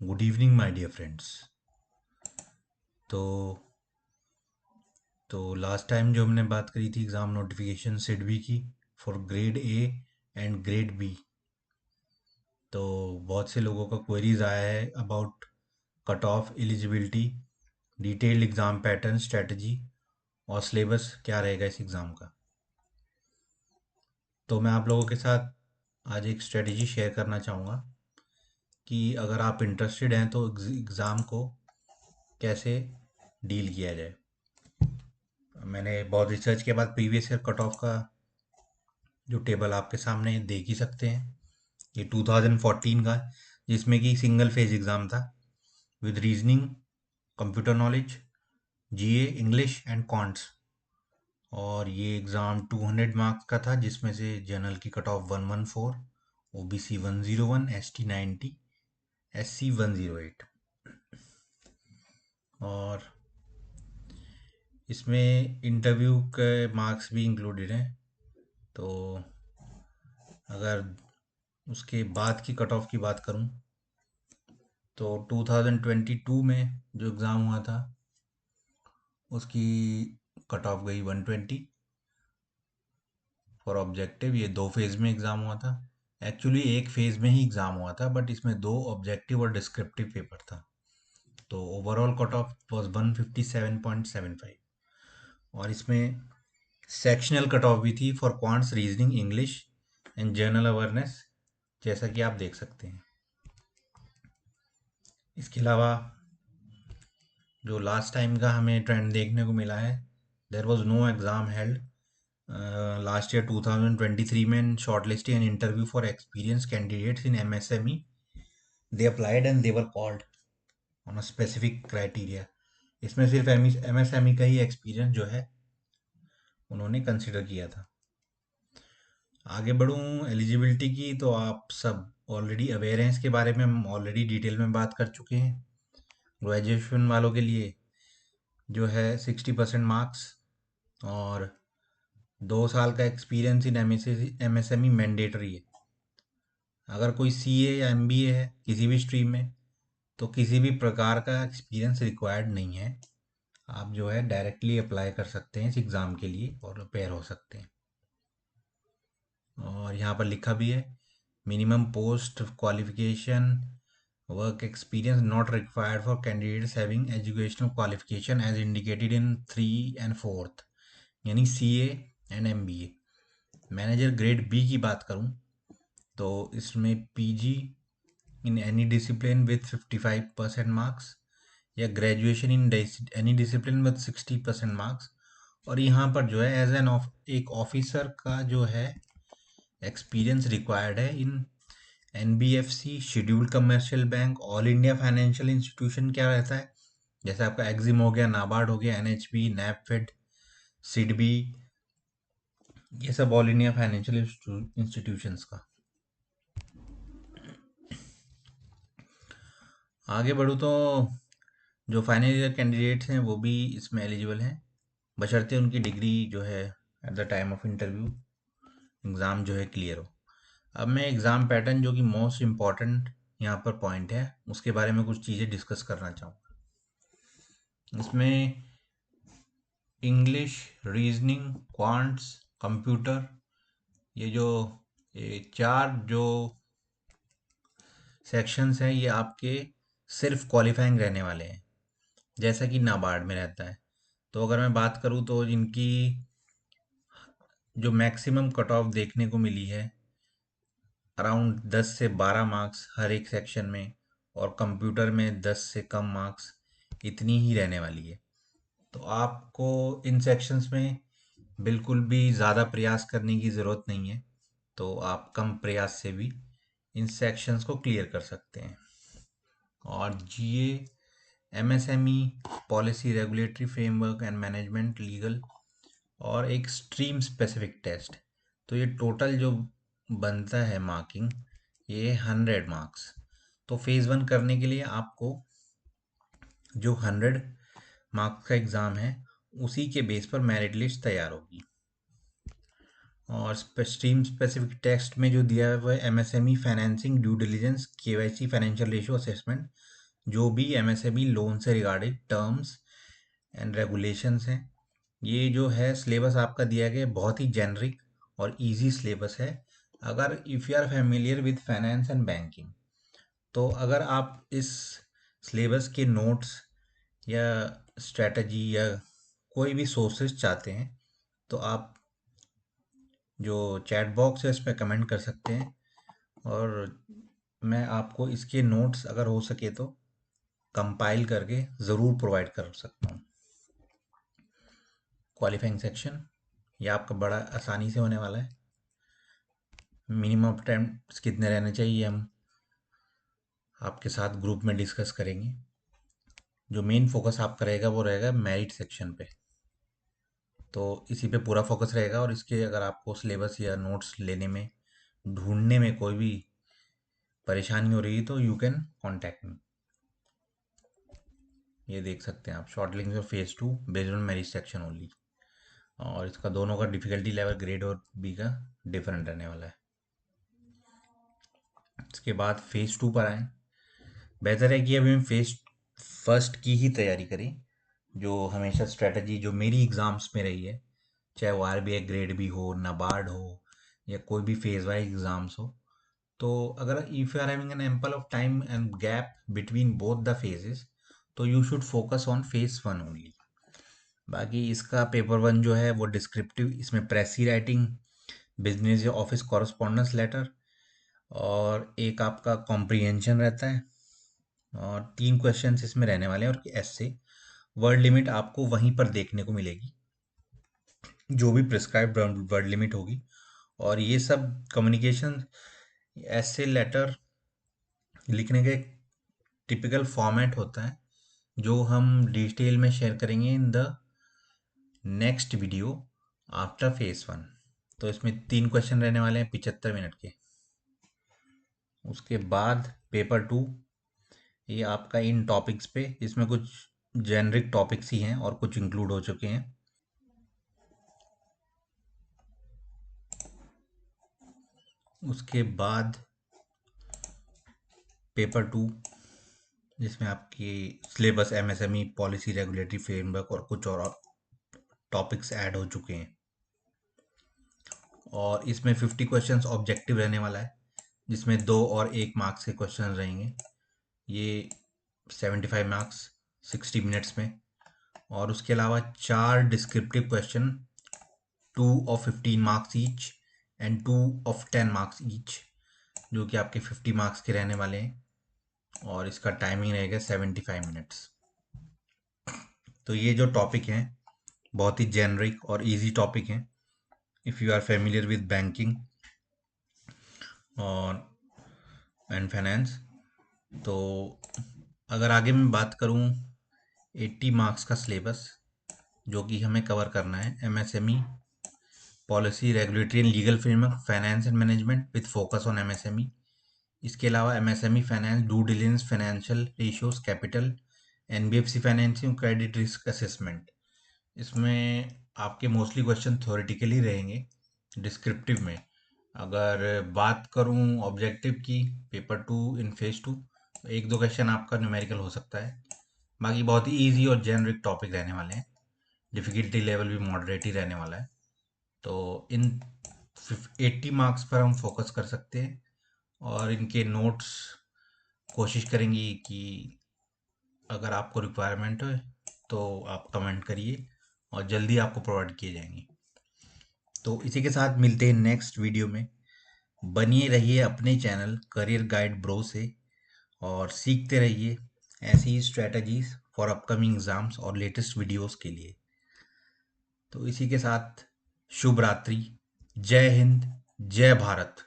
Good evening my dear friends. तो last time जो हमने बात करी थी एग्ज़ाम नोटिफिकेशन सिडबी की for grade A and grade B. तो बहुत से लोगों का क्वेरीज आया है about cut off eligibility, detailed exam pattern, strategy और सिलेबस क्या रहेगा इस एग्ज़ाम का। तो मैं आप लोगों के साथ आज एक स्ट्रेटजी शेयर करना चाहूँगा कि अगर आप इंटरेस्टेड हैं तो एग्ज़ाम को कैसे डील किया जाए। मैंने बहुत रिसर्च के बाद प्रीवियस ईयर कट ऑफ का जो टेबल आपके सामने देख ही सकते हैं, ये 2014 का, जिसमें कि सिंगल फेज एग्ज़ाम था with reasoning, computer knowledge, GA, English and counts. और ये एग्ज़ाम 200 मार्क्स का था, जिसमें से जनरल की cut off 114, OBC 101, ST 90, SC 108। और इसमें इंटरव्यू के मार्क्स भी इंक्लूडेड हैं। तो अगर उसके बाद की कट ऑफ की बात करूं तो 2022 में जो एग्ज़ाम हुआ था उसकी कट ऑफ गई 120 फॉर ऑब्जेक्टिव। ये 2 फेज़ में एग्ज़ाम हुआ था। एक्चुअली एक फेज़ में ही एग्ज़ाम हुआ था, बट इसमें 2 ऑब्जेक्टिव और डिस्क्रिप्टिव पेपर था। तो ओवरऑल कट ऑफ वॉज 157.75। और इसमें सेक्शनल कट ऑफ भी थी for quants, reasoning, English and general awareness, जैसा कि आप देख सकते हैं। इसके अलावा जो लास्ट टाइम का हमें ट्रेंड देखने को मिला है, there was no exam held last year 2023 में shortlisting and interview for experience candidates in MSME. They applied and they were called on a specific criteria. इसमें सिर्फ एमएसएमई का ही एक्सपीरियंस जो है उन्होंने कंसिडर किया था। आगे बढ़ूँ एलिजिबिलिटी की, तो आप सब ऑलरेडी अवेयर हैं इसके बारे में, हम ऑलरेडी डिटेल में बात कर चुके हैं। ग्रेजुएशन वालों के लिए जो है 60% मार्क्स और 2 साल का एक्सपीरियंस इन एमएसएमई मैंडेटरी है। अगर कोई सीए या एमबीए है किसी भी स्ट्रीम में, तो किसी भी प्रकार का एक्सपीरियंस रिक्वायर्ड नहीं है। आप जो है डायरेक्टली अप्लाई कर सकते हैं इस एग्ज़ाम के लिए और प्रिपेयर हो सकते हैं। और यहाँ पर लिखा भी है, minimum post qualification work experience not required for candidates having educational qualification as indicated in 3 and 4th, यानी CA and MBA. Manager grade B की बात करूँ तो इसमें PG in any discipline with 55% marks या graduation in any discipline with 60% marks. और यहाँ पर जो है एज एन एक ऑफिसर का जो है एक्सपीरियंस रिक्वायर्ड है in NBFC, scheduled commercial bank, all India financial institution. क्या रहता है, जैसे आपका एग्जिम हो गया, नाबार्ड हो गया, एनएचबी, नैपफेड, सिडबी, ये सब ऑल इंडिया फाइनेंशियल इंस्टीट्यूशंस का। आगे बढ़ूँ तो जो फाइनल ईयर कैंडिडेट्स हैं वो भी इसमें एलिजिबल हैं, बशर्ते उनकी डिग्री जो है at the time of interview exam जो है क्लियर हो। अब मैं एग्ज़ाम पैटर्न, जो कि मोस्ट इम्पॉर्टेंट यहाँ पर पॉइंट है, उसके बारे में कुछ चीज़ें डिस्कस करना चाहूँगा। इसमें इंग्लिश, रीजनिंग, क्वांट्स, कंप्यूटर, ये 4 जो सेक्शंस हैं ये आपके सिर्फ क्वालिफाइंग रहने वाले हैं, जैसा कि नाबार्ड में रहता है। तो अगर मैं बात करूँ तो इनकी जो मैक्सिमम कट ऑफ देखने को मिली है अराउंड 10 से 12 मार्क्स हर एक सेक्शन में, और कंप्यूटर में 10 से कम मार्क्स, इतनी ही रहने वाली है। तो आपको इन सेक्शंस में बिल्कुल भी ज़्यादा प्रयास करने की ज़रूरत नहीं है। तो आप कम प्रयास से भी इन सेक्शंस को क्लियर कर सकते हैं। और GA, MSME, policy, regulatory framework and management, legal, और एक स्ट्रीम स्पेसिफिक टेस्ट। तो ये टोटल जो बनता है मार्किंग, ये 100 मार्क्स। तो फेज़ 1 करने के लिए आपको जो 100 मार्क्स का एग्ज़ाम है उसी के बेस पर मेरिट लिस्ट तैयार होगी। और स्ट्रीम स्पेसिफिक टेक्स्ट में जो दिया है वो है MSME financing due diligence KYC financial ratio assessment, जो भी एमएसएमई लोन से रिगार्डेड टर्म्स एंड रेगुलेशंस हैं। ये जो है सिलेबस आपका दिया गया बहुत ही जेनरिक और इजी सिलेबस है। अगर if you are familiar with finance and banking, तो अगर आप इस सिलेबस के नोट्स या स्ट्रेटजी या कोई भी सोर्सेज चाहते हैं, तो आप जो चैट बॉक्स है इस पर कमेंट कर सकते हैं, और मैं आपको इसके नोट्स अगर हो सके तो कंपाइल करके ज़रूर प्रोवाइड कर सकता हूँ। क्वालिफाइंग सेक्शन ये आपका बड़ा आसानी से होने वाला है। मिनिमम अटेम्प्ट्स कितने रहने चाहिए हम आपके साथ ग्रुप में डिस्कस करेंगे। जो मेन फोकस आपका रहेगा वो रहेगा मेरिट सेक्शन पे, तो इसी पे पूरा फोकस रहेगा। और इसके अगर आपको सिलेबस या नोट्स लेने में ढूंढने में कोई भी परेशानी हो रही है तो यू कैन कॉन्टैक्ट मी। ये देख सकते हैं आप, short link of phase 2 based on merit section only. और इसका दोनों का डिफिकल्टी लेवल ग्रेड और बी का डिफरेंट रहने वाला है। इसके बाद फेज 2 पर आए। बेहतर है कि अभी हम फेज फर्स्ट की ही तैयारी करें, जो हमेशा स्ट्रेटजी जो मेरी एग्ज़ाम्स में रही है, चाहे वो आरबीआई ग्रेड बी हो, नाबार्ड हो, या कोई भी फेज वाइज एग्ज़ाम्स हो। तो अगर if you are having an ample of time and gap between both the phases, तो you should focus on phase 1 only. बाकी इसका पेपर 1 जो है वो डिस्क्रिप्टिव, इसमें प्रेसी राइटिंग, बिजनेस या ऑफिस कॉरस्पॉन्डेंस लेटर, और एक आपका कॉम्प्रिहेंशन रहता है, और 3 क्वेश्चंस इसमें रहने वाले हैं, और ऐसे वर्ड लिमिट आपको वहीं पर देखने को मिलेगी, जो भी प्रिस्क्राइब्ड वर्ड लिमिट होगी। और ये सब कम्युनिकेशन ऐसे लेटर लिखने का एक टिपिकल फॉर्मेट होता है, जो हम डिटेल में शेयर करेंगे in the next video after phase 1। तो इसमें 3 क्वेश्चन रहने वाले हैं 75 मिनट के। उसके बाद पेपर 2, ये आपका इन टॉपिक्स पे, इसमें कुछ जेनरिक टॉपिक्स ही हैं और कुछ इंक्लूड हो चुके हैं। उसके बाद पेपर 2, जिसमें आपकी syllabus MSME policy regulatory framework और कुछ और टॉपिक्स ऐड हो चुके हैं। और इसमें 50 क्वेश्चंस ऑब्जेक्टिव रहने वाला है, जिसमें 2 और 1 मार्क्स के क्वेश्चन रहेंगे। ये 75 मार्क्स 60 मिनट्स में। और उसके अलावा 4 descriptive question, 2 of 15 marks each and 2 of 10 marks each, जो कि आपके 50 मार्क्स के रहने वाले हैं। और इसका टाइमिंग रहेगा 75 मिनट्स। तो ये जो टॉपिक हैं बहुत ही जेनरिक और इजी टॉपिक हैं if you are familiar with banking और एंड फाइनेंस। तो अगर आगे मैं बात करूं 80 मार्क्स का सिलेबस जो कि हमें कवर करना है, MSME policy regulatory and legal framework finance and management with focus on MSME. इसके अलावा MSME finance due diligence financial ratios capital NBFC financing credit risk assessment. इसमें आपके मोस्टली क्वेश्चन थ्योरेटिकली रहेंगे डिस्क्रिप्टिव में। अगर बात करूं ऑब्जेक्टिव की पेपर 2 इन फेज 2, तो 1-2 क्वेश्चन आपका न्यूमेरिकल हो सकता है। बाकी बहुत ही इजी और जेनरिक टॉपिक रहने वाले हैं, डिफ़िकल्टी लेवल भी मॉडरेट ही रहने वाला है। तो इन 80 मार्क्स पर हम फोकस कर सकते हैं, और इनके नोट्स कोशिश करेंगी कि अगर आपको रिक्वायरमेंट हो तो आप कमेंट करिए और जल्दी आपको प्रोवाइड किए जाएंगे। तो इसी के साथ मिलते हैं नेक्स्ट वीडियो में। बनिए रहिए अपने चैनल करियर गाइड ब्रो से, और सीखते रहिए ऐसी ही स्ट्रेटजीज फॉर अपकमिंग एग्जाम्स और लेटेस्ट वीडियोस के लिए। तो इसी के साथ शुभ रात्रि, जय हिंद, जय भारत।